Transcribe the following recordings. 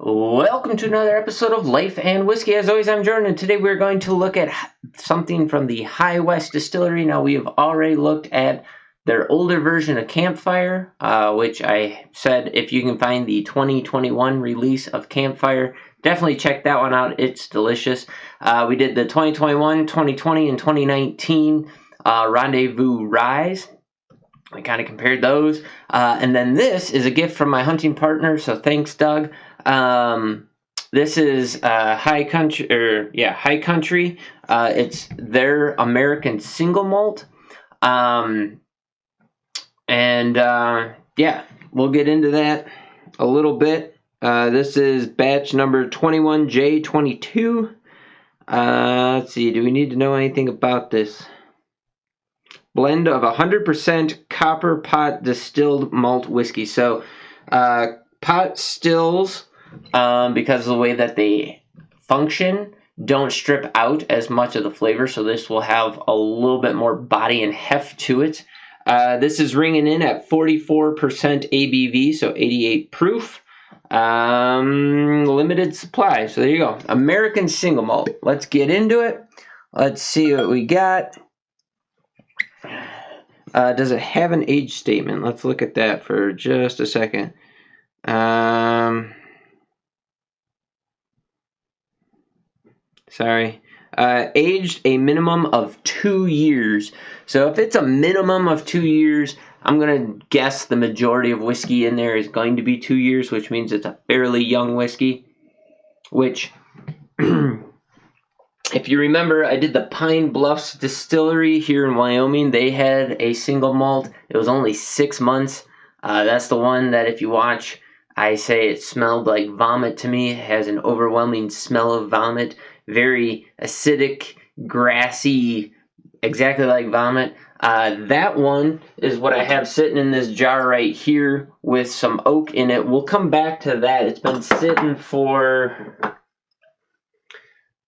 Welcome to another episode of Life and Whiskey. As always, I'm Jordan, and today we're going to look at something from the High West Distillery. Now, we have already looked at their older version of Campfire, which I said if you can find the 2021 release of Campfire, definitely check that one out. It's delicious. We did the 2021, 2020, and 2019 Rendezvous Rise. I kind of compared those. And then this is a gift from my hunting partner, so thanks, Doug. This is High Country. It's their American single malt. Yeah, we'll get into that a little bit. This is batch number 21J22. Let's see, do we need to know anything about this? Blend of 100% copper pot distilled malt whiskey. So, pot stills, because of the way that they function, don't strip out as much of the flavor. So this will have a little bit more body and heft to it. This is ringing in at 44% ABV, so 88 proof. Limited supply. So there you go. American single malt. Let's get into it. Let's see what we got. Does it have an age statement? Let's look at that for just a second. Aged a minimum of 2 years. So if it's a minimum of 2 years, I'm going to guess the majority of whiskey in there is going to be 2 years, which means it's a fairly young whiskey. Which, if you remember, I did the Pine Bluffs Distillery here in Wyoming. They had a single malt. It was only 6 months. That's the one that if you watch, I say it smelled like vomit to me. It has an overwhelming smell of vomit. Very acidic, grassy, exactly like vomit. That one is what I have sitting in this jar right here with some oak in it. We'll come back to that. It's been sitting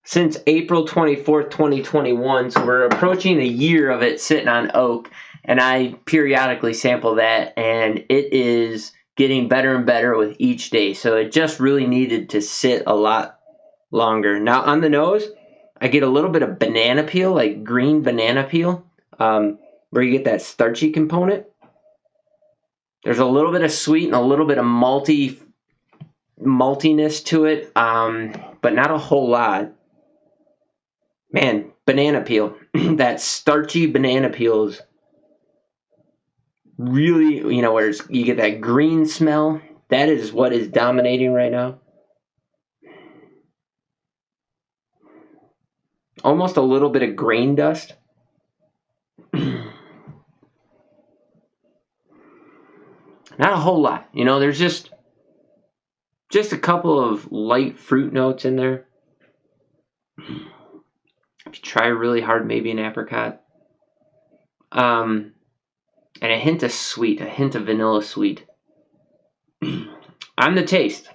since April 24th, 2021. So we're approaching a year of it sitting on oak. And I periodically sample that, and it is getting better and better with each day. So it just really needed to sit a lot longer. Now on the nose, I get a little bit of banana peel, like green banana peel, where you get that starchy component. There's a little bit of sweet and a little bit of maltiness to it, but not a whole lot. Man, banana peel, that starchy banana peel is really, where you get that green smell. That is what is dominating right now. Almost a little bit of grain dust. Not a whole lot. There's just a couple of light fruit notes in there. If you try really hard, maybe an apricot. And a hint of sweet, a hint of vanilla sweet. On the taste.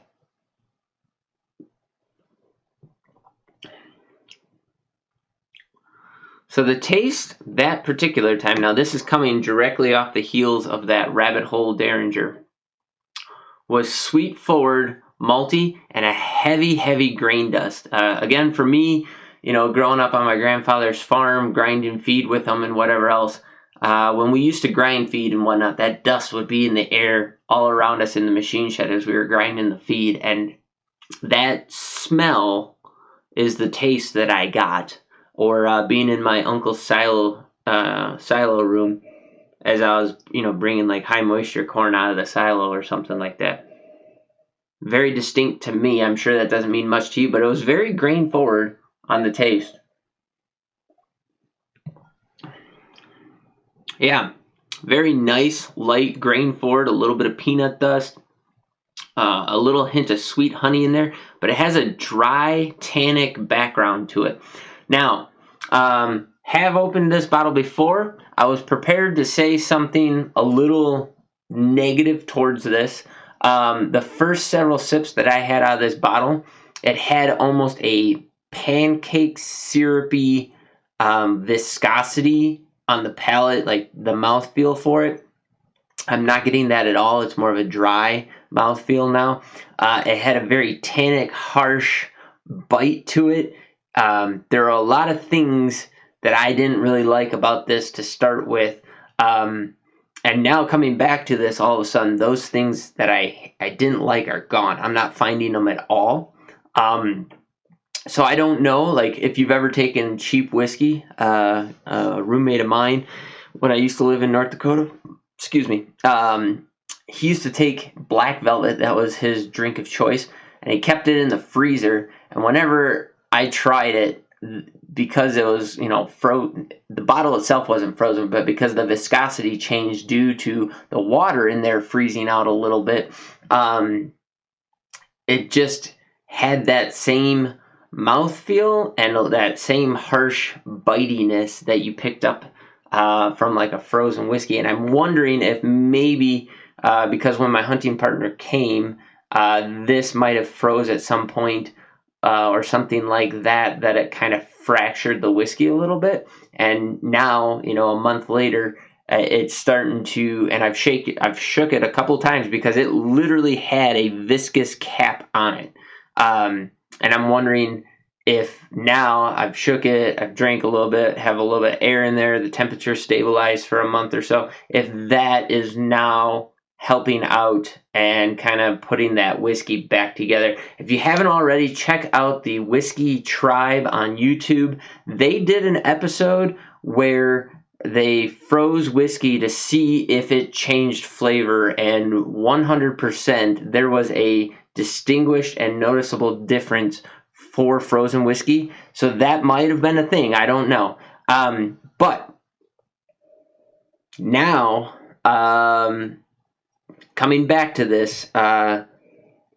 So the taste that particular time, now this is coming directly off the heels of that Rabbit Hole Derringer, was sweet forward, malty, and a heavy, heavy grain dust. Again, for me, growing up on my grandfather's farm, grinding feed with him and whatever else, when we used to grind feed and whatnot, that dust would be in the air all around us in the machine shed as we were grinding the feed, and that smell is the taste that I got. Or being in my uncle's silo room as I was, bringing like high moisture corn out of the silo or something like that. Very distinct to me. I'm sure that doesn't mean much to you, but it was very grain forward on the taste. Yeah, very nice, light grain forward, a little bit of peanut dust, a little hint of sweet honey in there, but it has a dry, tannic background to it. Now, have opened this bottle before. I was prepared to say something a little negative towards this. The first several sips that I had out of this bottle, it had almost a pancake syrupy viscosity on the palate, like the mouthfeel for it. I'm not getting that at all. It's more of a dry mouthfeel now. It had a very tannic, harsh bite to it. There are a lot of things that I didn't really like about this to start with. And now coming back to this, all of a sudden, those things that I didn't like are gone. I'm not finding them at all. So I don't know, like, if you've ever taken cheap whiskey. A roommate of mine, when I used to live in North Dakota, excuse me, he used to take Black Velvet. That was his drink of choice, and he kept it in the freezer. And whenever I tried it, because it was, the bottle itself wasn't frozen, but because the viscosity changed due to the water in there freezing out a little bit, it just had that same mouthfeel and that same harsh bitiness that you picked up from like a frozen whiskey. And I'm wondering if maybe because when my hunting partner came, this might have froze at some point or something like that, that it kind of fractured the whiskey a little bit. And now, a month later, it's starting to, and I've shook it a couple times because it literally had a viscous cap on it. And I'm wondering if now I've shook it, I've drank a little bit, have a little bit of air in there, the temperature stabilized for a month or so, if that is now helping out and kind of putting that whiskey back together. If you haven't already, check out the Whiskey Tribe on YouTube. They did an episode where they froze whiskey to see if it changed flavor, and 100% there was a distinguished and noticeable difference for frozen whiskey. So that might have been a thing. I don't know. But now, coming back to this,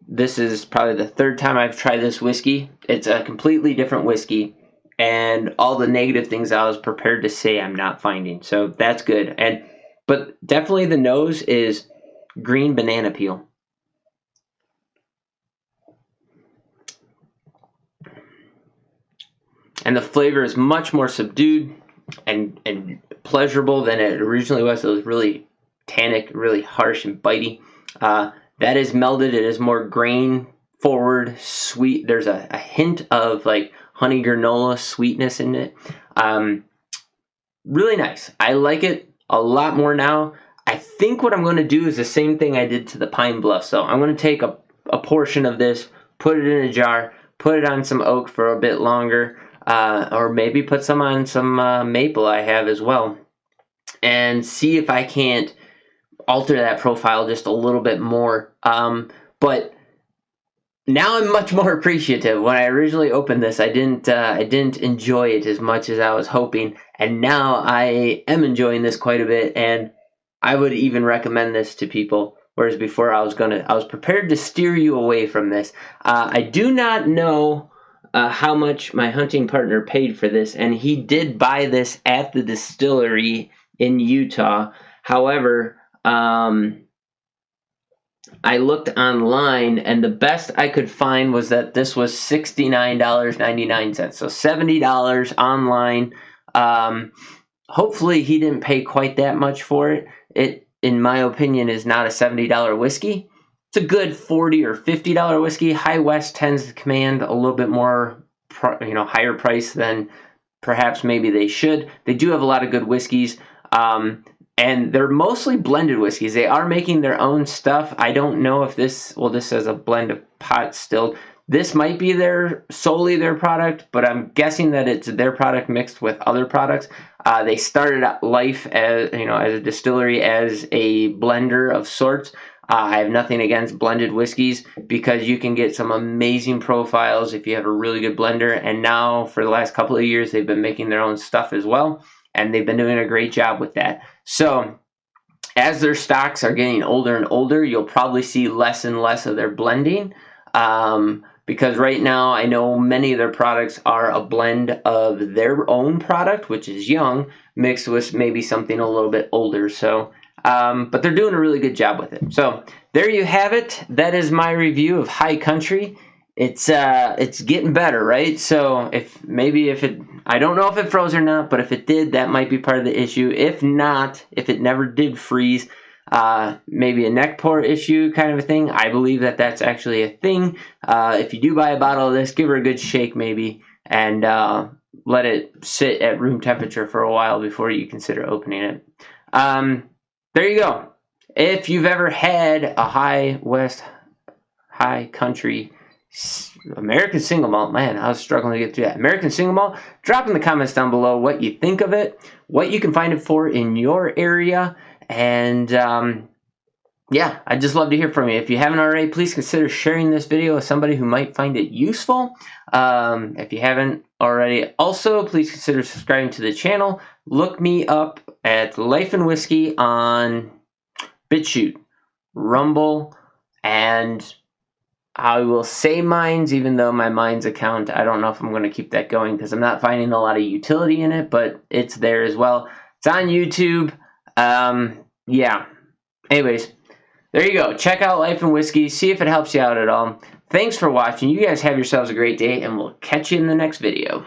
this is probably the third time I've tried this whiskey. It's a completely different whiskey, and all the negative things I was prepared to say I'm not finding. So that's good. But definitely the nose is green banana peel. And the flavor is much more subdued and pleasurable than it originally was. It was really tannic, really harsh and bitey. That is melded. It is more grain forward, sweet. There's a hint of like honey granola sweetness in it. Really nice. I like it a lot more now. I think what I'm going to do is the same thing I did to the Pine Bluff. So I'm going to take a portion of this, put it in a jar, put it on some oak for a bit longer, or maybe put some on some maple I have as well, and see if I can't alter that profile just a little bit more. But now I'm much more appreciative. When I originally opened this, I didn't enjoy it as much as I was hoping, and now I am enjoying this quite a bit, and I would even recommend this to people. Whereas before I was prepared to steer you away from this. I do not know how much my hunting partner paid for this, and he did buy this at the distillery in Utah. However, I looked online, and the best I could find was that this was $69.99, so $70 online. Hopefully he didn't pay quite that much for it. It, in my opinion, is not a $70 whiskey. It's a good $40 or $50 whiskey. High West tends to command a little bit more, higher price than perhaps maybe they should. They do have a lot of good whiskeys, and they're mostly blended whiskeys. They are making their own stuff. I don't know if this says a blend of pot still. This might be solely their product, but I'm guessing that it's their product mixed with other products. They started life as a distillery as a blender of sorts. I have nothing against blended whiskeys because you can get some amazing profiles if you have a really good blender. And now for the last couple of years, they've been making their own stuff as well, and they've been doing a great job with that. So as their stocks are getting older and older, you'll probably see less and less of their blending. Because right now I know many of their products are a blend of their own product, which is young, mixed with maybe something a little bit older. So, but they're doing a really good job with it. So there you have it. That is my review of High Country. It's getting better, right? So I don't know if it froze or not, but if it did, that might be part of the issue. If not, if it never did freeze, maybe a neck pour issue kind of a thing. I believe that that's actually a thing. If you do buy a bottle of this, give her a good shake maybe, and let it sit at room temperature for a while before you consider opening it. There you go. If you've ever had a high country American single malt, man, I was struggling to get through that. American single malt, drop in the comments down below what you think of it, what you can find it for in your area, and yeah, I'd just love to hear from you. If you haven't already, please consider sharing this video with somebody who might find it useful. If you haven't already, also please consider subscribing to the channel. Look me up at LifeandWhiskey on BitChute, Rumble, and I will say Minds, even though my Minds account, I don't know if I'm going to keep that going because I'm not finding a lot of utility in it, but it's there as well. It's on YouTube. Yeah. Anyways, there you go. Check out Life and Whiskey. See if it helps you out at all. Thanks for watching. You guys have yourselves a great day, and we'll catch you in the next video.